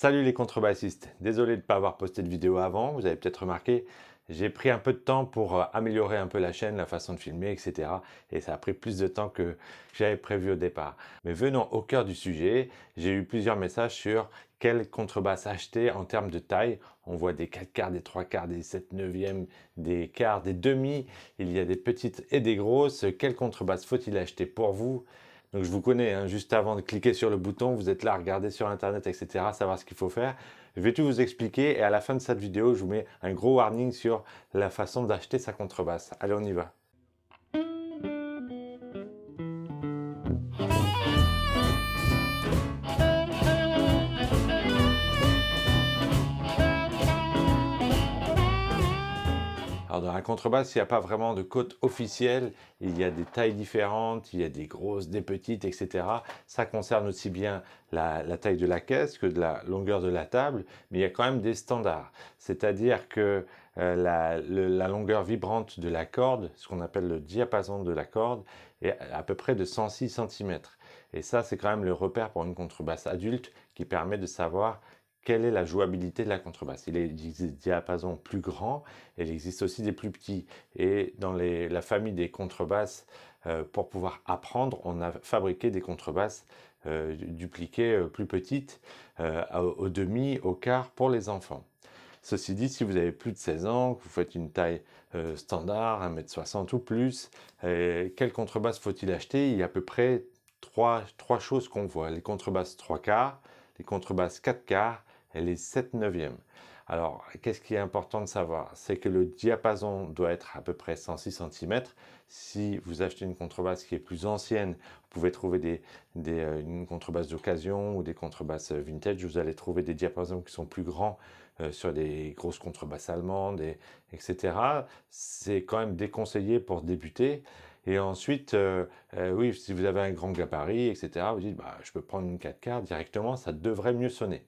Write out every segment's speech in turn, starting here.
Salut les contrebassistes, désolé de ne pas avoir posté de vidéo avant, vous avez peut-être remarqué, j'ai pris un peu de temps pour améliorer un peu la chaîne, la façon de filmer, etc. Et ça a pris plus de temps que j'avais prévu au départ. Mais venons au cœur du sujet, j'ai eu plusieurs messages sur quelle contrebasse acheter en termes de taille. On voit des 4 quarts, des 3 quarts, des 7 neuvièmes, des quarts, des demi, il y a des petites et des grosses. Quelle contrebasse faut-il acheter pour vous? Donc je vous connais, hein, juste avant de cliquer sur le bouton, vous êtes là à regarder sur internet, etc., savoir ce qu'il faut faire. Je vais tout vous expliquer et à la fin de cette vidéo, je vous mets un gros warning sur la façon d'acheter sa contrebasse. Allez, on y va. Alors dans la contrebasse, il n'y a pas vraiment de cote officielle, il y a des tailles différentes, il y a des grosses, des petites, etc. Ça concerne aussi bien la taille de la caisse que de la longueur de la table, mais il y a quand même des standards. C'est-à-dire que la longueur vibrante de la corde, ce qu'on appelle le diapason de la corde, est à peu près de 106 cm. Et ça, c'est quand même le repère pour une contrebasse adulte qui permet de savoir quelle est la jouabilité de la contrebasse. Il existe des diapasons plus grands, et il existe aussi des plus petits. Et dans la famille des contrebasses, pour pouvoir apprendre, on a fabriqué des contrebasses dupliquées plus petites, au demi, au quart pour les enfants. Ceci dit, si vous avez plus de 16 ans, que vous faites une taille standard, 1,60 m ou plus, quelle contrebasse faut-il acheter? Il y a à peu près trois choses qu'on voit. Les contrebasses 3 quarts, les contrebasses 4 quarts et les 7 neuvièmes. Alors, qu'est-ce qui est important de savoir? C'est que le diapason doit être à peu près 106 cm. Si vous achetez une contrebasse qui est plus ancienne, vous pouvez trouver une contrebasse d'occasion ou des contrebasses vintage. Vous allez trouver des diapasons qui sont plus grands sur des grosses contrebasses allemandes, etc. C'est quand même déconseillé pour débuter. Et ensuite, oui, si vous avez un grand gabarit, etc., vous dites, bah, je peux prendre une 4 quarts directement, ça devrait mieux sonner.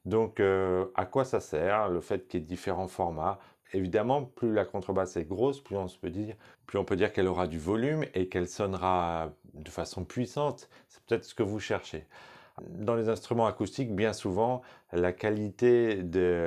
Donc, à quoi ça sert le fait qu'il y ait différents formats? Évidemment, plus la contrebasse est grosse, plus on peut dire qu'elle aura du volume et qu'elle sonnera de façon puissante. C'est peut-être ce que vous cherchez. Dans les instruments acoustiques, bien souvent, la qualité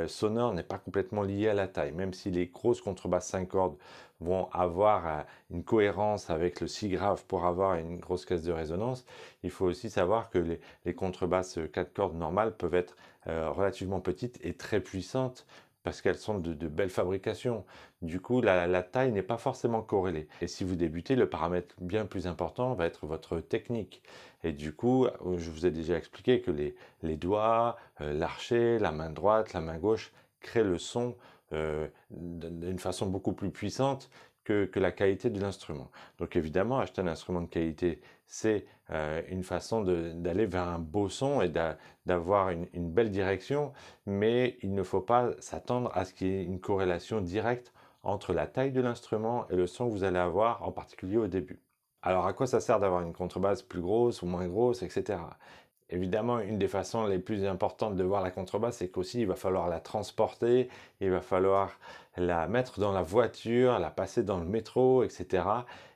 sonore n'est pas complètement liée à la taille. Même si les grosses contrebasses 5 cordes vont avoir une cohérence avec le si grave pour avoir une grosse caisse de résonance, il faut aussi savoir que les contrebasses 4 cordes normales peuvent être relativement petites et très puissantes parce qu'elles sont de belles fabrications. Du coup, la taille n'est pas forcément corrélée. Et si vous débutez, le paramètre bien plus important va être votre technique. Et du coup, je vous ai déjà expliqué que les doigts, l'archet, la main droite, la main gauche créent le son d'une façon beaucoup plus puissante que la qualité de l'instrument. Donc évidemment, acheter un instrument de qualité, c'est une façon d'aller vers un beau son et d'avoir une belle direction, mais il ne faut pas s'attendre à ce qu'il y ait une corrélation directe entre la taille de l'instrument et le son que vous allez avoir, en particulier au début. Alors à quoi ça sert d'avoir une contrebasse plus grosse ou moins grosse, etc. Évidemment, une des façons les plus importantes de voir la contrebasse, c'est qu'aussi il va falloir la transporter, il va falloir la mettre dans la voiture, la passer dans le métro, etc.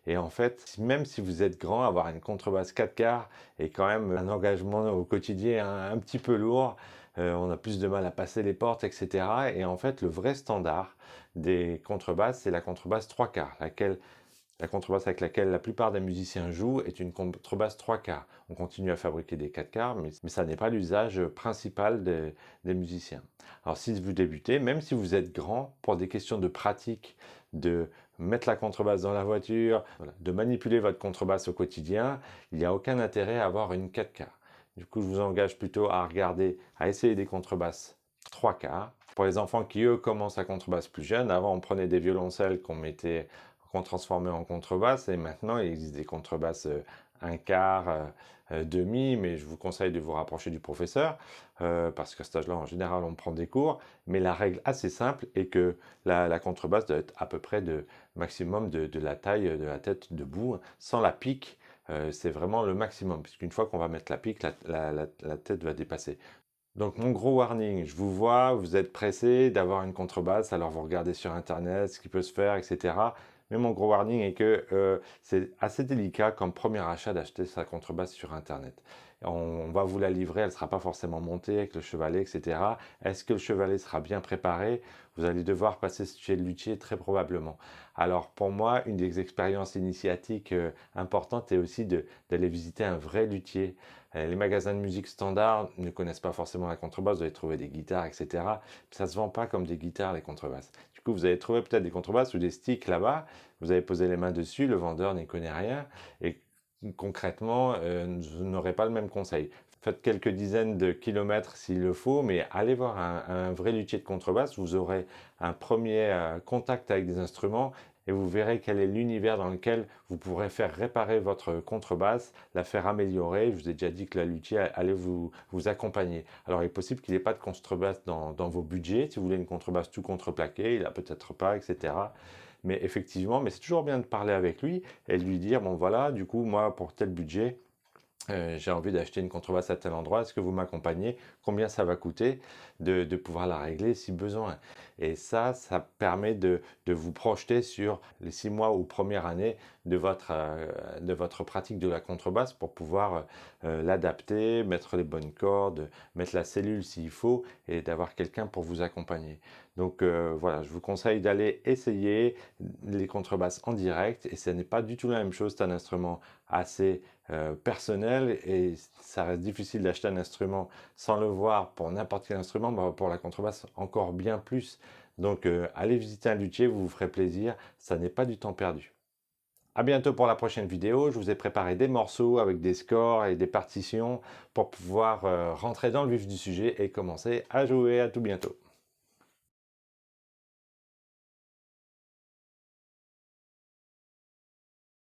Et en fait, même si vous êtes grand, avoir une contrebasse 4 quarts est quand même un engagement au quotidien un petit peu lourd. On a plus de mal à passer les portes, etc. Et en fait, le vrai standard des contrebasses, c'est la contrebasse 3 quarts, la contrebasse avec laquelle la plupart des musiciens jouent est une contrebasse 3 quarts. On continue à fabriquer des 4 quarts, mais ça n'est pas l'usage principal des musiciens. Alors si vous débutez, même si vous êtes grand, pour des questions de pratique, de mettre la contrebasse dans la voiture, voilà, de manipuler votre contrebasse au quotidien, il n'y a aucun intérêt à avoir une 4 quarts. Du coup, je vous engage plutôt à regarder, à essayer des contrebasses 3 quarts. Pour les enfants qui, eux, commencent à contrebasse plus jeune, avant on prenait des violoncelles qu'on transformait en contrebasse et maintenant il existe des contrebasses un quart, demi, mais je vous conseille de vous rapprocher du professeur parce qu'à cet âge-là, en général, on prend des cours. Mais la règle assez simple est que la contrebasse doit être à peu près de maximum de la taille de la tête debout, sans la pique. C'est vraiment le maximum, puisqu'une fois qu'on va mettre la pique, la tête va dépasser. Donc mon gros warning, je vous vois, vous êtes pressé d'avoir une contrebasse, alors vous regardez sur internet ce qui peut se faire, etc. Mais mon gros warning est que c'est assez délicat comme premier achat d'acheter sa contrebasse sur Internet. On va vous la livrer, elle ne sera pas forcément montée avec le chevalet, etc. Est-ce que le chevalet sera bien préparé? Vous allez devoir passer chez le luthier très probablement. Alors pour moi, une des expériences initiatiques importantes est aussi d'aller visiter un vrai luthier. Les magasins de musique standard ne connaissent pas forcément la contrebasse, vous allez trouver des guitares, etc. Ça ne se vend pas comme des guitares, les contrebasses. Du coup, vous allez trouver peut-être des contrebasses ou des sticks là-bas, vous allez poser les mains dessus, le vendeur n'y connaît rien, et concrètement, vous n'aurez pas le même conseil. Faites quelques dizaines de kilomètres s'il le faut, mais allez voir un vrai luthier de contrebasse, vous aurez un premier contact avec des instruments et vous verrez quel est l'univers dans lequel vous pourrez faire réparer votre contrebasse, la faire améliorer. Je vous ai déjà dit que la luthier allait vous accompagner. Alors il est possible qu'il n'ait pas de contrebasse dans vos budgets. Si vous voulez une contrebasse tout contreplaquée, il n'a peut-être pas, etc. Mais effectivement, mais c'est toujours bien de parler avec lui et de lui dire, bon voilà, du coup, moi, pour tel budget, j'ai envie d'acheter une contrebasse à tel endroit, est-ce que vous m'accompagnez? Combien ça va coûter de pouvoir la régler si besoin? Et ça permet de vous projeter sur les 6 mois ou première année de votre pratique de la contrebasse pour pouvoir l'adapter, mettre les bonnes cordes, mettre la cellule s'il faut et d'avoir quelqu'un pour vous accompagner. Donc voilà, je vous conseille d'aller essayer les contrebasses en direct et ce n'est pas du tout la même chose, c'est un instrument assez personnel et ça reste difficile d'acheter un instrument sans le voir pour n'importe quel instrument, bah, pour la contrebasse encore bien plus. Donc allez visiter un luthier, vous vous ferez plaisir, ça n'est pas du temps perdu. À bientôt pour la prochaine vidéo, je vous ai préparé des morceaux avec des scores et des partitions pour pouvoir rentrer dans le vif du sujet et commencer à jouer. À tout bientôt.